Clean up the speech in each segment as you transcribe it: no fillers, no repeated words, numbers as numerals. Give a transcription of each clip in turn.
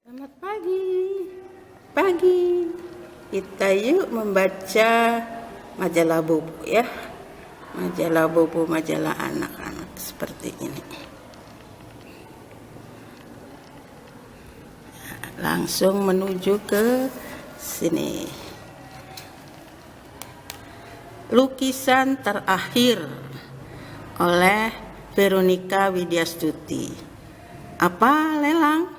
Selamat pagi. Kita yuk membaca majalah Bobo ya. Majalah Bobo, majalah anak-anak seperti ini. Langsung menuju ke sini. Lukisan terakhir oleh Veronica Widyastuti. Apa lelang?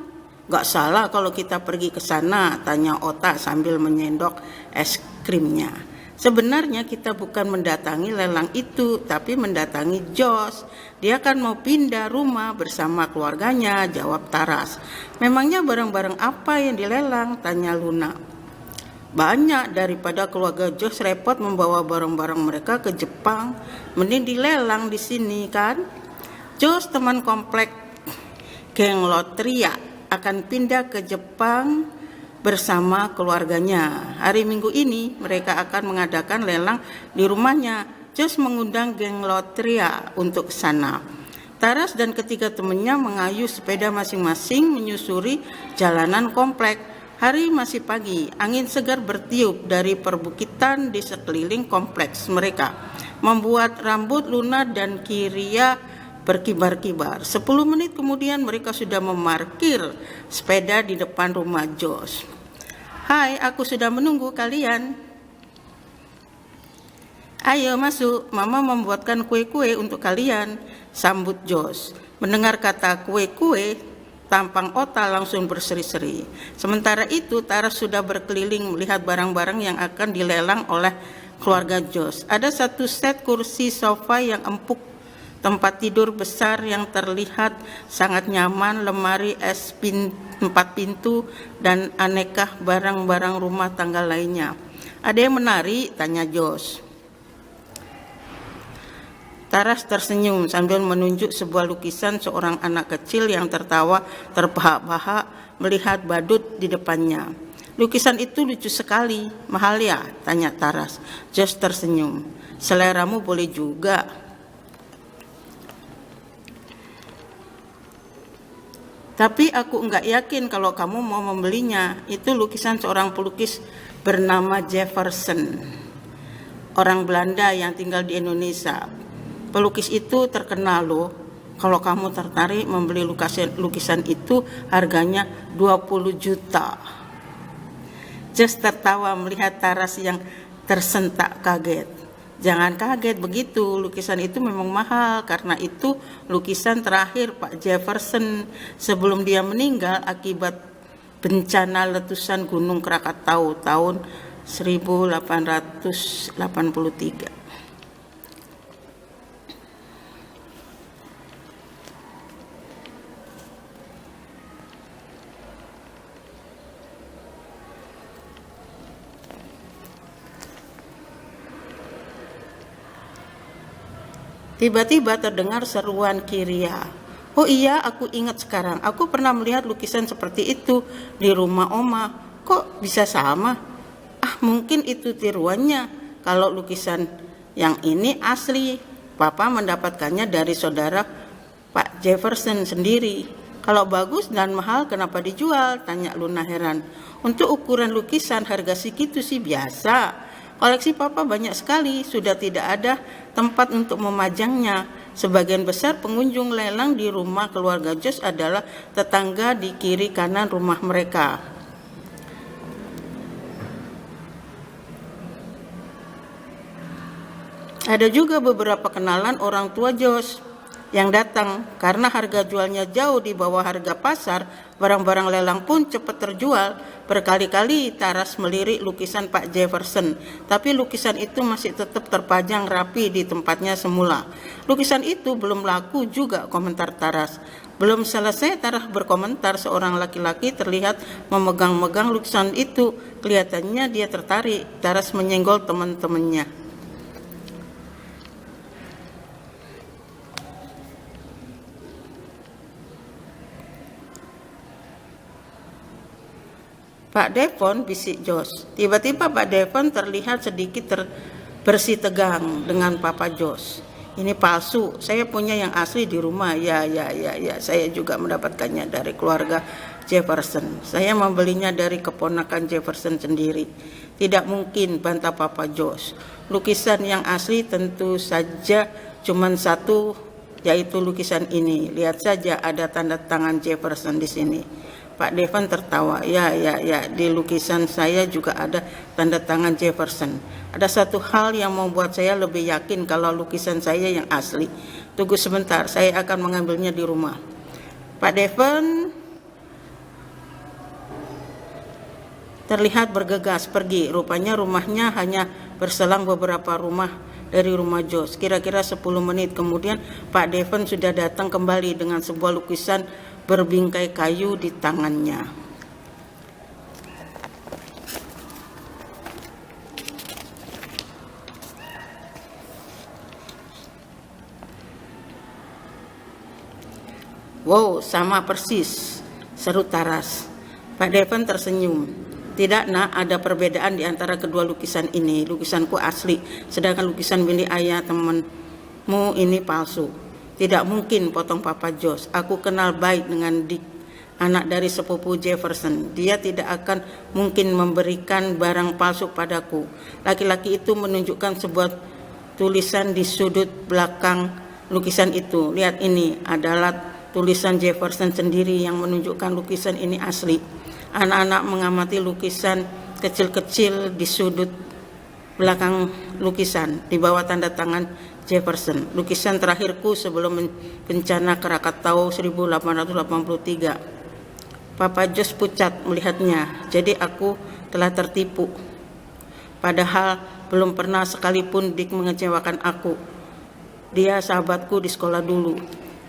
Gak salah kalau kita pergi ke sana, tanya Ota sambil menyendok es krimnya. Sebenarnya kita bukan mendatangi lelang itu, tapi mendatangi Jos. Dia kan mau pindah rumah bersama keluarganya, jawab Taras. Memangnya barang-barang apa yang dilelang, tanya Luna. Banyak, daripada keluarga Jos repot membawa barang-barang mereka ke Jepang. Mending dilelang di sini kan. Jos, teman komplek geng Lotria, akan pindah ke Jepang bersama keluarganya. Hari Minggu ini mereka akan mengadakan lelang di rumahnya. Jos mengundang geng Lotria untuk ke sana. Taras dan ketiga temannya mengayuh sepeda masing-masing menyusuri jalanan komplek. Hari masih pagi, angin segar bertiup dari perbukitan di sekeliling kompleks mereka, membuat rambut Luna dan Kiria berkibar-kibar. 10 menit kemudian mereka sudah memarkir sepeda di depan rumah Jos. Hai, aku sudah menunggu kalian. Ayo masuk, Mama membuatkan kue-kue untuk kalian, sambut Jos. Mendengar kata kue-kue, tampang Ota langsung berseri-seri. Sementara itu, Taras sudah berkeliling melihat barang-barang yang akan dilelang oleh keluarga Jos. Ada satu set kursi sofa yang empuk, tempat tidur besar yang terlihat sangat nyaman, lemari es 4 pintu, dan aneka barang-barang rumah tangga lainnya. Ada yang menarik, tanya Jos. Taras tersenyum sambil menunjuk sebuah lukisan seorang anak kecil yang tertawa terbahak-bahak melihat badut di depannya. Lukisan itu lucu sekali, mahal ya? Tanya Taras. Jos tersenyum. Seleramu boleh juga. Tapi aku enggak yakin kalau kamu mau membelinya. Itu lukisan seorang pelukis bernama Jefferson, orang Belanda yang tinggal di Indonesia. Pelukis itu terkenal loh. Kalau kamu tertarik membeli lukisan itu, harganya 20 juta. Jos tertawa melihat Taras yang tersentak kaget. Jangan kaget begitu, lukisan itu memang mahal karena itu lukisan terakhir Pak Jefferson sebelum dia meninggal akibat bencana letusan Gunung Krakatau tahun 1883. Tiba-tiba terdengar seruan Kiria. Oh iya, aku ingat sekarang. Aku pernah melihat lukisan seperti itu di rumah Oma. Kok bisa sama? Mungkin itu tiruannya. Kalau lukisan yang ini asli, Papa mendapatkannya dari saudara Pak Jefferson sendiri. Kalau bagus dan mahal, kenapa dijual? Tanya Luna heran. Untuk ukuran lukisan harga segitu sih biasa. Koleksi Papa banyak sekali, sudah tidak ada tempat untuk memajangnya. Sebagian besar pengunjung lelang di rumah keluarga Jos adalah tetangga di kiri kanan rumah mereka. Ada juga beberapa kenalan orang tua Jos yang datang. Karena harga jualnya jauh di bawah harga pasar, barang-barang lelang pun cepat terjual. Berkali-kali Taras melirik lukisan Pak Jefferson, tapi lukisan itu masih tetap terpajang rapi di tempatnya semula. Lukisan itu belum laku juga, komentar Taras. Belum selesai Taras berkomentar, seorang laki-laki terlihat memegang-megang lukisan itu. Kelihatannya dia tertarik. Taras menyenggol teman-temannya. Pak Devon, bisik Jos. Tiba-tiba Pak Devon terlihat sedikit bersih tegang dengan Papa Jos. Ini palsu, saya punya yang asli di rumah. Ya, saya juga mendapatkannya dari keluarga Jefferson. Saya membelinya dari keponakan Jefferson sendiri. Tidak mungkin, bantah Papa Josh. Lukisan yang asli tentu saja cuma satu, yaitu lukisan ini. Lihat saja ada tanda tangan Jefferson di sini. Pak Devon tertawa. Ya, di lukisan saya juga ada tanda tangan Jefferson. Ada satu hal yang membuat saya lebih yakin kalau lukisan saya yang asli. Tunggu sebentar, saya akan mengambilnya di rumah. Pak Devon terlihat bergegas pergi. Rupanya rumahnya hanya berselang beberapa rumah dari rumah Josh. Kira-kira 10 menit kemudian Pak Devon sudah datang kembali dengan sebuah lukisan berbingkai kayu di tangannya. Wow, sama persis, seru Taras. Pak Devon tersenyum. Tidak nak, ada perbedaan di antara kedua lukisan ini. Lukisanku asli, sedangkan lukisan milik ayah temanmu ini palsu. Tidak mungkin, potong Papa Josh. Aku kenal baik dengan Dick, anak dari sepupu Jefferson. Dia tidak akan mungkin memberikan barang palsu padaku. Laki-laki itu menunjukkan sebuah tulisan di sudut belakang lukisan itu. Lihat, ini adalah tulisan Jefferson sendiri yang menunjukkan lukisan ini asli. Anak-anak mengamati lukisan kecil-kecil di sudut belakang lukisan di bawah tanda tangan Jefferson. Lukisan terakhirku sebelum bencana Krakatau 1883. Papa Josh pucat melihatnya. Jadi aku telah tertipu. Padahal belum pernah sekalipun Dick mengecewakan aku. Dia sahabatku di sekolah dulu.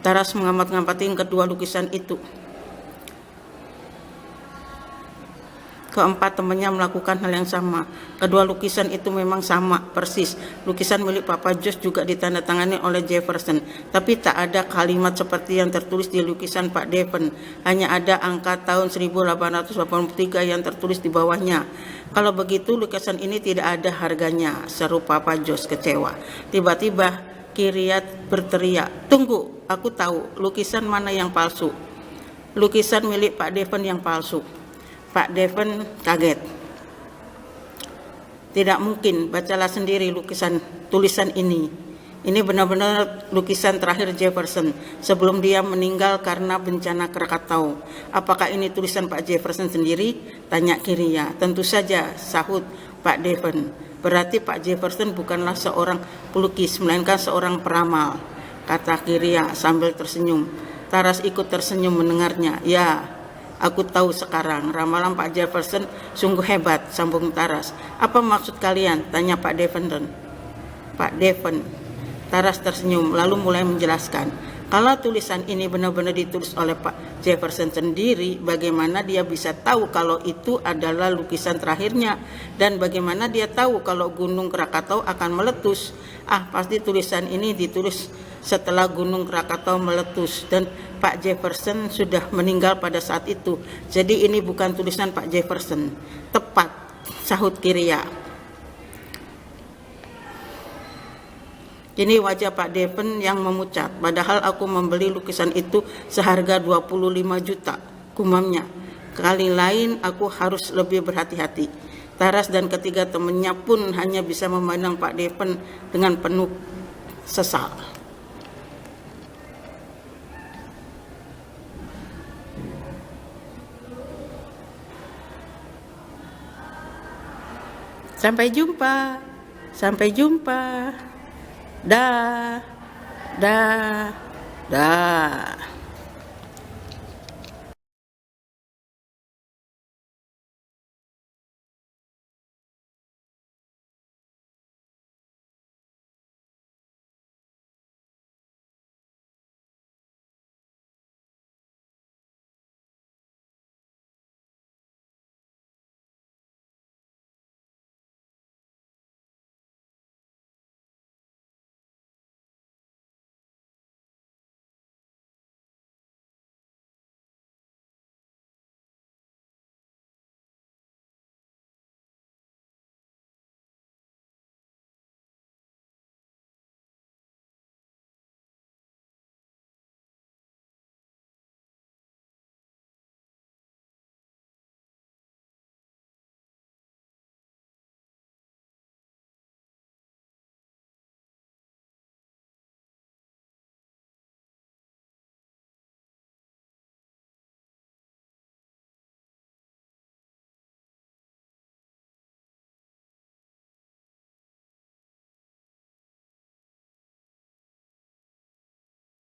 Taras mengamati kedua lukisan itu. Keempat temannya melakukan hal yang sama. Kedua lukisan itu memang sama persis. Lukisan milik Papa Josh juga ditandatangani oleh Jefferson, tapi tak ada kalimat seperti yang tertulis di lukisan Pak Devon. Hanya ada angka tahun 1883 yang tertulis di bawahnya. Kalau begitu lukisan ini tidak ada harganya, seru Papa Josh kecewa. Tiba-tiba Kiryat berteriak, "Tunggu, aku tahu lukisan mana yang palsu. Lukisan milik Pak Devon yang palsu." Pak Devon kaget. Tidak mungkin, bacalah sendiri tulisan ini. Ini benar-benar lukisan terakhir Jefferson sebelum dia meninggal karena bencana Krakatau. Apakah ini tulisan Pak Jefferson sendiri? Tanya Kiria. Tentu saja, sahut Pak Devon. Berarti Pak Jefferson bukanlah seorang pelukis, melainkan seorang peramal, kata Kiria sambil tersenyum. Taras ikut tersenyum mendengarnya. Ya, aku tahu sekarang, ramalan Pak Jefferson sungguh hebat, sambung Taras. Apa maksud kalian? Tanya Pak Devon. Taras tersenyum, lalu mulai menjelaskan. Kalau tulisan ini benar-benar ditulis oleh Pak Jefferson sendiri, bagaimana dia bisa tahu kalau itu adalah lukisan terakhirnya? Dan bagaimana dia tahu kalau Gunung Krakatau akan meletus? Pasti tulisan ini ditulis setelah Gunung Krakatau meletus dan Pak Jefferson sudah meninggal pada saat itu. Jadi ini bukan tulisan Pak Jefferson. Tepat, sahut Kiria. Ini wajah Pak Devon yang memucat. Padahal aku membeli lukisan itu seharga 25 juta, gumamnya. Kali lain aku harus lebih berhati-hati. Taras dan ketiga temannya pun hanya bisa memandang Pak Devon dengan penuh sesal. Sampai jumpa. Dah.